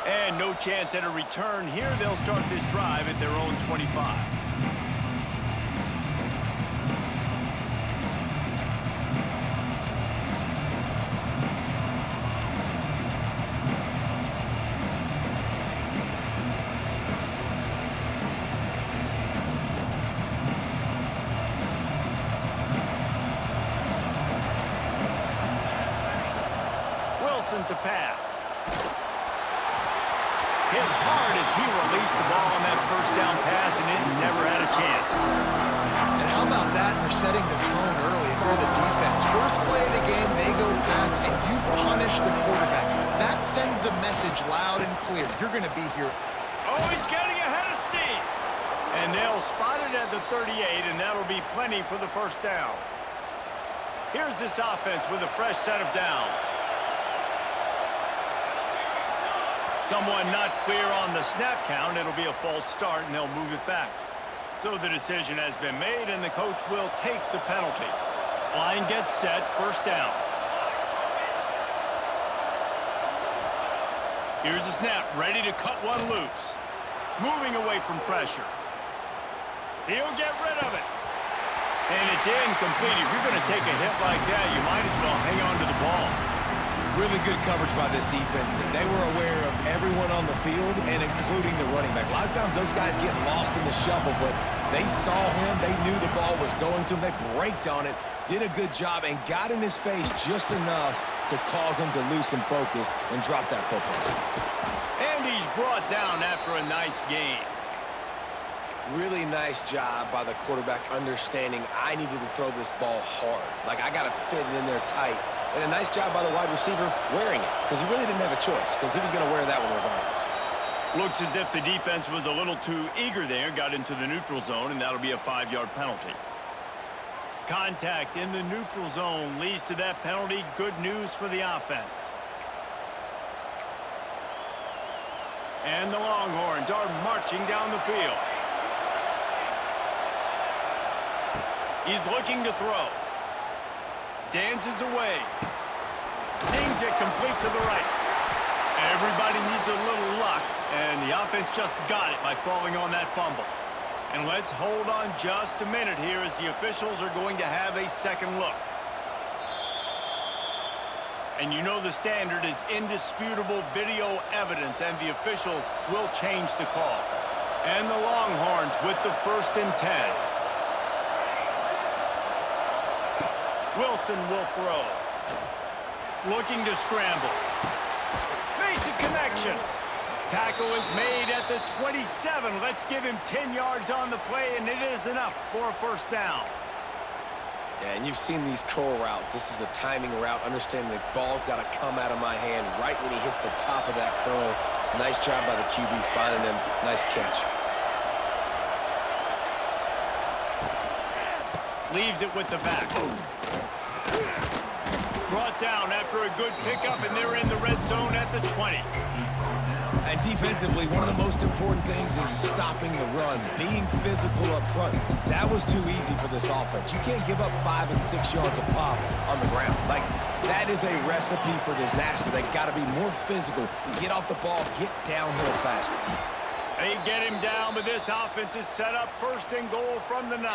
And no chance at a return here. They'll start this drive at their own 25. Wilson to pass. Hit hard as he released the ball on that first down pass, and it never had a chance. And how about that for setting the tone early if you're the defense? First play of the game, they go pass, and you punish the quarterback. That sends a message loud and clear. You're going to be here. Oh, he's getting ahead of steam. And they'll spot it at the 38, and that'll be plenty for the first down. Here's this offense with a fresh set of downs. Someone not clear on the snap count. It'll be a false start, and they'll move it back. So the decision has been made, and the coach will take the penalty. Line gets set, first down. Here's the snap, ready to cut one loose. Moving away from pressure. He'll get rid of it. And it's incomplete. If you're going to take a hit like that, you might as well hang on to the ball. Really good coverage by this defense. They were aware of everyone on the field, and including the running back. A lot of times those guys get lost in the shuffle, but they saw him. They knew the ball was going to him. They braked on it, did a good job, and got in his face just enough to cause him to lose some focus and drop that football. And he's brought down after a nice gain. Really nice job by the quarterback understanding I needed to throw this ball hard. Like, I got to fit it in there tight. And a nice job by the wide receiver wearing it, because he really didn't have a choice, because he was going to wear that one regardless. Looks as if the defense was a little too eager there, got into the neutral zone, and that'll be a 5-yard penalty. Contact in the neutral zone leads to that penalty. Good news for the offense. And the Longhorns are marching down the field. He's looking to throw. Dances away. Zings it complete to the right. Everybody needs a little luck, and the offense just got it by falling on that fumble. And let's hold on just a minute here as the officials are going to have a second look. And you know the standard is indisputable video evidence, and the officials will change the call. And the Longhorns with the 1st and 10. Wilson will throw. Looking to scramble. Makes a connection. Tackle is made at the 27. Let's give him 10 yards on the play, and it is enough for a first down. Yeah, and you've seen these curl routes. This is a timing route, understanding the ball's got to come out of my hand right when he hits the top of that curl. Nice job by the QB finding him. Nice catch. Leaves it with the back. Brought down after a good pickup, and they're in the red zone at the 20. And defensively, one of the most important things is stopping the run, being physical up front. That was too easy for this offense. You can't give up 5 and 6 yards a pop on the ground. Like, that is a recipe for disaster. They got to be more physical, get off the ball, get downhill faster. They get him down, but this offense is set up 1st and goal from the 9.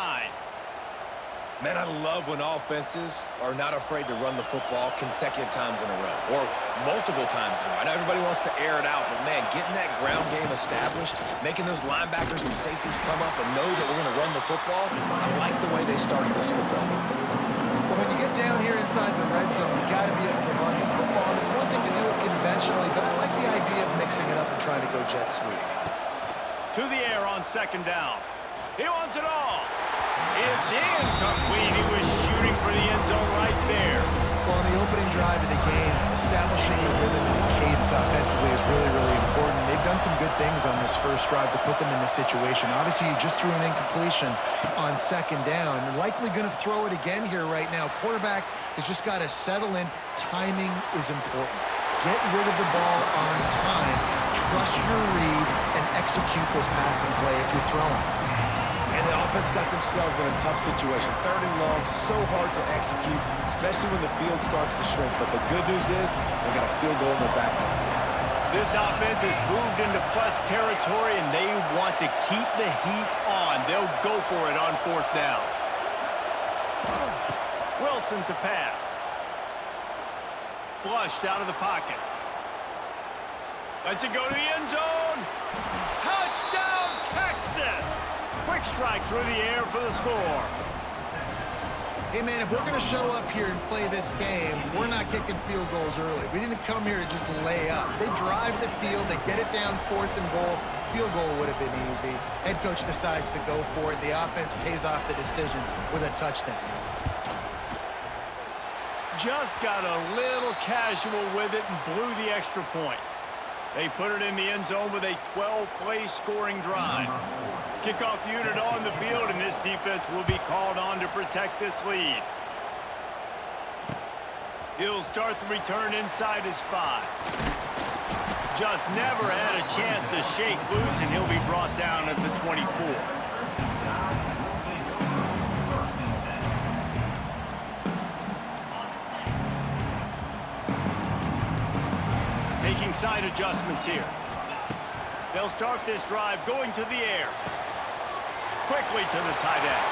Man, I love when offenses are not afraid to run the football consecutive times in a row or multiple times in a row. I know everybody wants to air it out, but, man, getting that ground game established, making those linebackers and safeties come up and know that we're going to run the football, I like the way they started this football game. Well, when you get down here inside the red zone, you got to be able to run the football. And it's one thing to do it conventionally, but I like the idea of mixing it up and trying to go jet sweep. To the air on 2nd down. He wants it all. It's incomplete. He was shooting for the end zone right there. Well, in the opening drive of the game, establishing a rhythm and a cadence offensively is really, really important. They've done some good things on this first drive to put them in this situation. Obviously, you just threw an incompletion on 2nd down. You're likely going to throw it again here right now. Quarterback has just got to settle in. Timing is important. Get rid of the ball on time. Trust your read and execute this passing play if you're throwing. And the offense got themselves in a tough situation. 3rd and long, so hard to execute, especially when the field starts to shrink. But the good news is they got a field goal in their back pocket. This offense has moved into plus territory, and they want to keep the heat on. They'll go for it on 4th down. Wilson to pass. Flushed out of the pocket. Lets it go to the end zone. Touchdown, Texas! Quick strike through the air for the score. Hey, man, if we're going to show up here and play this game, we're not kicking field goals early. We didn't come here to just lay up. They drive the field. They get it down 4th and goal. Field goal would have been easy. Head coach decides to go for it. The offense pays off the decision with a touchdown. Just got a little casual with it and blew the extra point. They put it in the end zone with a 12-play scoring drive. Kickoff unit on the field, and this defense will be called on to protect this lead. He'll start the return inside his 5. Just never had a chance to shake loose, and he'll be brought down at the 24. Making side adjustments here. They'll start this drive going to the air. Quickly to the tight end.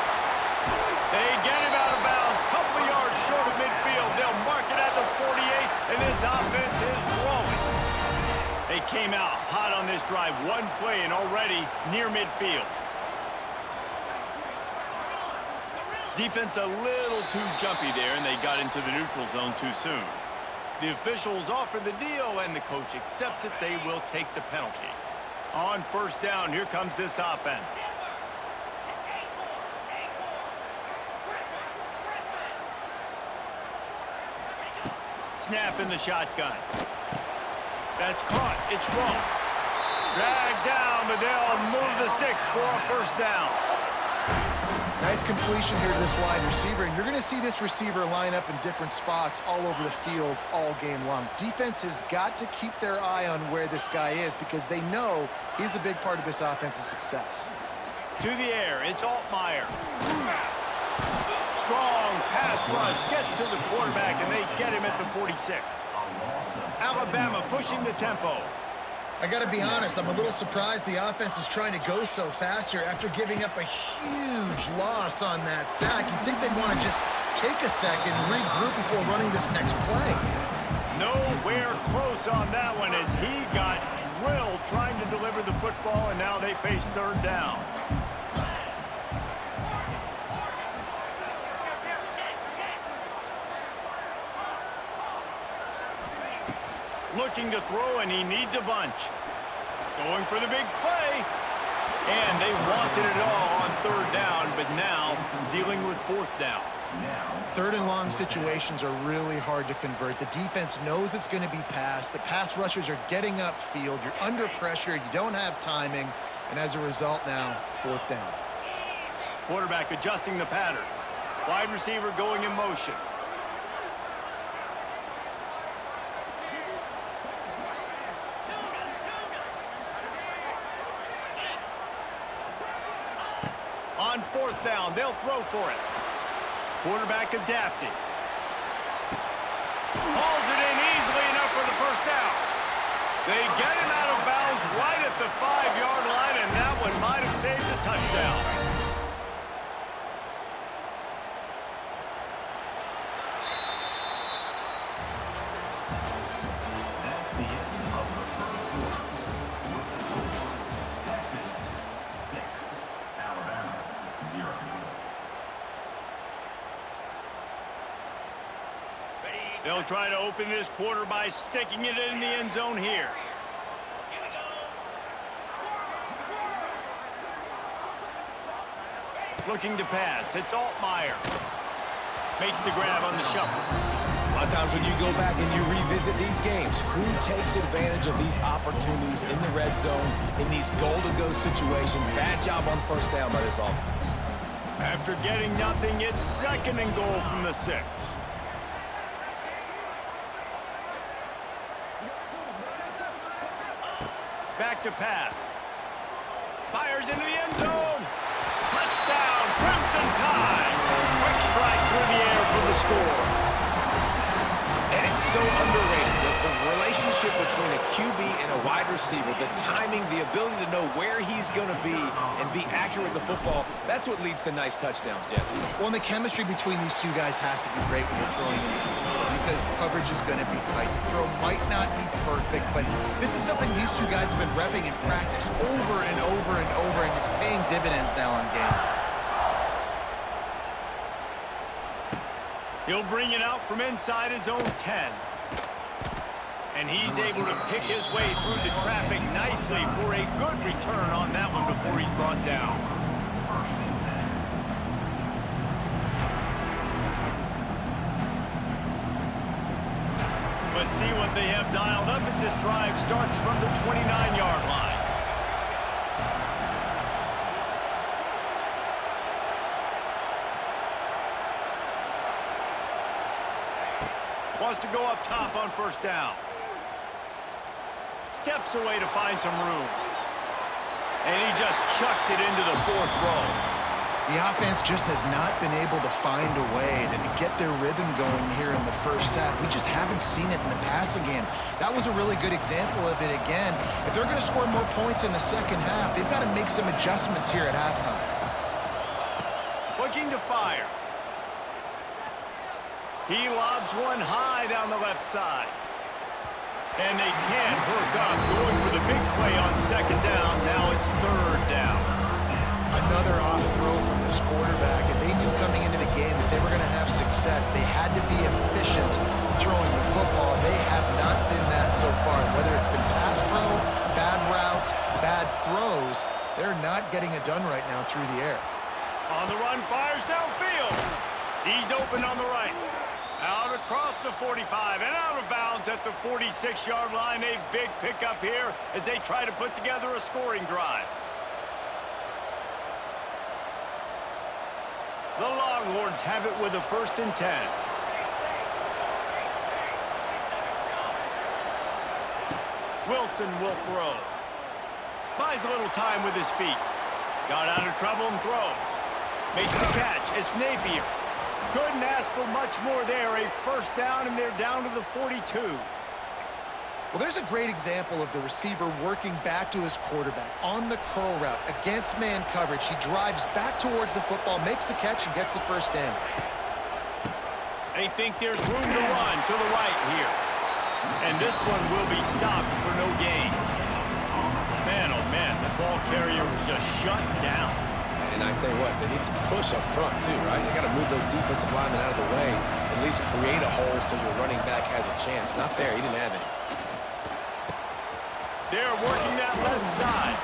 They get him out of bounds. Couple of yards short of midfield. They'll mark it at the 48, and this offense is rolling. They came out hot on this drive. One play and already near midfield. Defense a little too jumpy there, and they got into the neutral zone too soon. The officials offer the deal, and the coach accepts it. They will take the penalty. On 1st down, here comes this offense. Snap in the shotgun. That's caught. It's Ross. Dragged down, but they'll move the sticks for a 1st down. Nice completion here to this wide receiver, and you're going to see this receiver line up in different spots all over the field all game long. Defense has got to keep their eye on where this guy is because they know he's a big part of this offense's success. To the air, it's Altmaier. Strong pass rush gets to the quarterback, and they get him at the 46. Alabama pushing the tempo. I got to be honest, I'm a little surprised the offense is trying to go so fast here after giving up a huge loss on that sack. You'd think they'd want to just take a second and regroup before running this next play. Nowhere close on that one as he got drilled trying to deliver the football, and now they face 3rd down. Looking to throw, and he needs a bunch. Going for the big play. And they wanted it all on 3rd down, but now dealing with 4th down. 3rd and long situations are really hard to convert. The defense knows it's going to be passed. The pass rushers are getting upfield. You're under pressure. You don't have timing. And as a result now, 4th down. Quarterback adjusting the pattern. Wide receiver going in motion. On 4th down, they'll throw for it. Quarterback adapting. Hauls it in easily enough for the 1st down. They get him out of bounds right at the 5-yard line, and that one might have saved a touchdown. They'll try to open this quarter by sticking it in the end zone here. Looking to pass. It's Altmaier. Makes the grab on the shuffle. A lot of times when you go back and you revisit these games, who takes advantage of these opportunities in the red zone, in these goal-to-go situations? Bad job on 1st down by this offense. After getting nothing, it's 2nd and goal from the 6. Back to pass. Fires into the end zone. Touchdown, Crimson Tide. Quick strike through the air for the score. And it's so underrated. The relationship between a QB and a wide receiver, the timing, the ability to know where he's going to be and be accurate with the football, that's what leads to nice touchdowns, Jesse. Well, and the chemistry between these two guys has to be great when you're throwing in the defense because coverage is going to be tight. The throw might not be perfect, but this is something these two guys have been repping in practice over and over and over, and it's paying dividends now on game. He'll bring it out from inside his own 10. And he's able to pick his way through the traffic nicely for a good return on that one before he's brought down. Let's see what they have dialed up as this drive starts from the 29-yard line. Wants to go up top on first down. Steps away to find some room. And he just chucks it into the fourth row. The offense just has not been able to find a way to get their rhythm going here in the first half. We just haven't seen it in the passing game. That was a really good example of it again. If they're going to score more points in the second half, they've got to make some adjustments here at halftime. Looking to fire. He lobs one high down the left side. And they can't hook up, going for the big play on second down. Now it's third down. Another off throw from this quarterback, and they knew coming into the game that they were going to have success. They had to be efficient throwing the football. They have not been that so far. Whether it's been pass pro, bad routes, bad throws, they're not getting it done right now through the air. On the run, fires downfield. He's open on the right. Out across the 45 and out of bounds at the 46-yard line. A big pickup here as they try to put together a scoring drive. The Longhorns have it with a 1st and 10. Wilson will throw. Buys a little time with his feet. Got out of trouble and throws. Makes the catch. It's Napier. Couldn't ask for much more there. A 1st down, and they're down to the 42. Well, there's a great example of the receiver working back to his quarterback on the curl route against man coverage. He drives back towards the football, makes the catch, and gets the 1st down. They think there's room to run to the right here. And this one will be stopped for no gain. Man, oh man, the ball carrier was just shut down. And I tell you what, they need some push up front too, right? You got to move those defensive linemen out of the way, at least create a hole so your running back has a chance. Not there, he didn't have any. They're working that left side.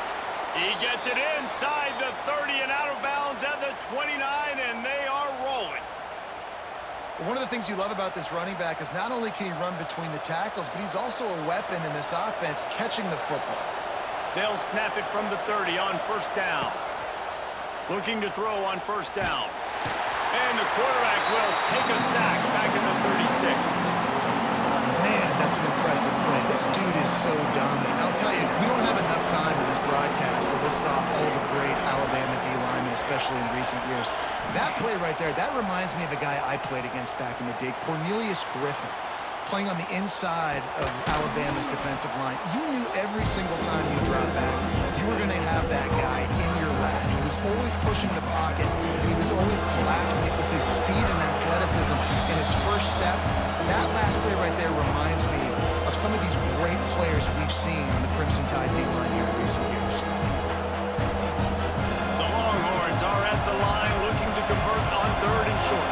He gets it inside the 30 and out of bounds at the 29, and they are rolling. One of the things you love about this running back is not only can he run between the tackles, but he's also a weapon in this offense catching the football. They'll snap it from the 30 on 1st down. Looking to throw on 1st down. And the quarterback will take a sack back in the 36. Man, that's an impressive play. This dude is so dominant. I'll tell you, we don't have enough time in this broadcast to list off all the great Alabama D linemen, especially in recent years. That play right there, that reminds me of a guy I played against back in the day, Cornelius Griffin, playing on the inside of Alabama's defensive line. You knew every single time you dropped back, you were going to have that guy in your lap. He was always pushing the pocket, and he was always collapsing it with his speed and athleticism in his first step. That last play right there reminds me of some of these great players we've seen on the Crimson Tide D-line here in recent years. The Longhorns are at the line looking to convert on 3rd and short.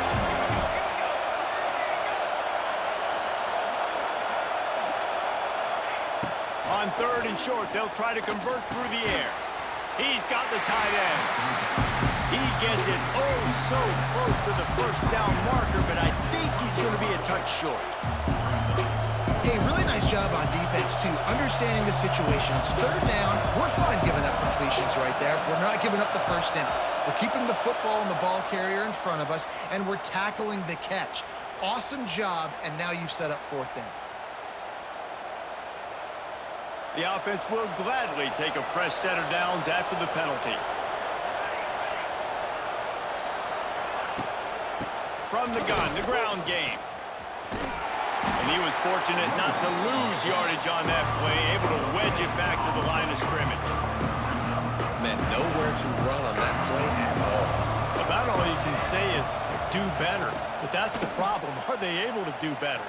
On 3rd and short, they'll try to convert through the air. He's got the tight end. He gets it oh so close to the 1st down marker, but I think he's going to be a touch short. Hey, really nice job on defense, too, understanding the situation. It's 3rd down. We're fine giving up completions right there. We're not giving up the 1st down. We're keeping the football and the ball carrier in front of us, and we're tackling the catch. Awesome job, and now you've set up 4th down. The offense will gladly take a fresh set of downs after the penalty. From the gun, the ground game. And he was fortunate not to lose yardage on that play, able to wedge it back to the line of scrimmage. Man, nowhere to run on that play at all. About all you can say is do better. But that's the problem. Are they able to do better?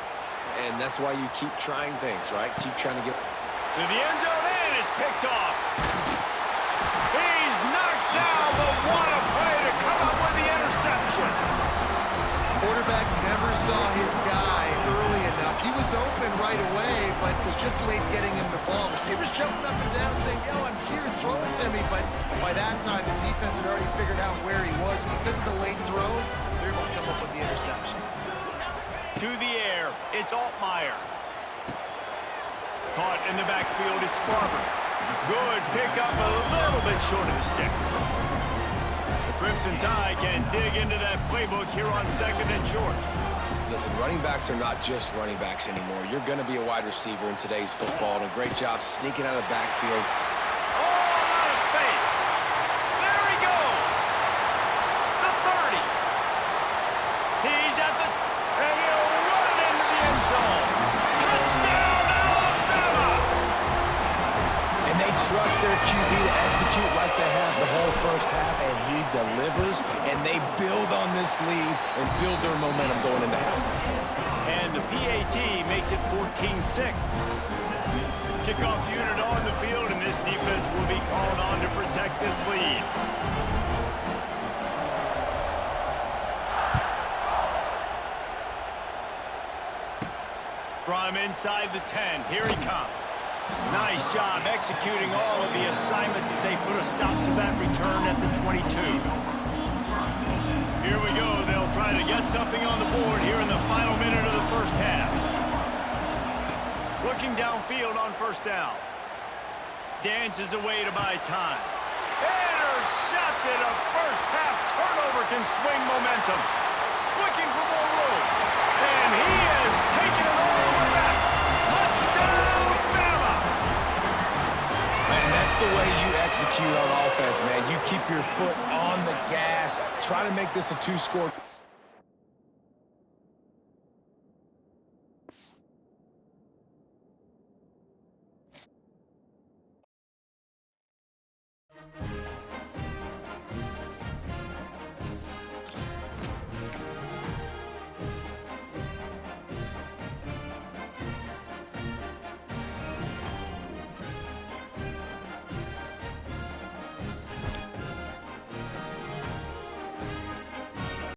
And that's why you keep trying things, right? Keep trying to get... To the end zone, and is picked off. He's knocked down, but what a play to come up with the interception. Quarterback never saw his guy early enough. He was open right away, but was just late getting him the ball. Receivers jumping up and down saying, yo, I'm here, throw it to me. But by that time, the defense had already figured out where he was. And because of the late throw, they're able to come up with the interception. To the air, it's Altmaier. Caught in the backfield, it's Barber. Good pickup, a little bit short of the sticks. The Crimson Tide can dig into that playbook here on 2nd and short. Listen, running backs are not just running backs anymore. You're going to be a wide receiver in today's football, and a great job sneaking out of the backfield. Oh, out of space. There he goes. The 30. He's at the... and he'll run it into the end zone. Touchdown, Alabama! And they trust their QB to execute like they have the whole first half, and he delivers, and they build on this lead and build their momentum going into halftime. And the PAT makes it 14-6. Kickoff unit on the field, and this defense will be called on to protect this lead. From inside the 10, here he comes. Nice job executing all of the assignments as they put a stop to that return at the 22. Here we go. They'll try to get something on the board here in the final minute of the first half. Looking downfield on first down. Dances away to buy time. Intercepted. A first half turnover can swing momentum. Looking for more room. And he has taken it all the way back. Touchdown, Bama! And that's the way you execute on offense, man. You keep your foot on the gas. Try to make this a two-score.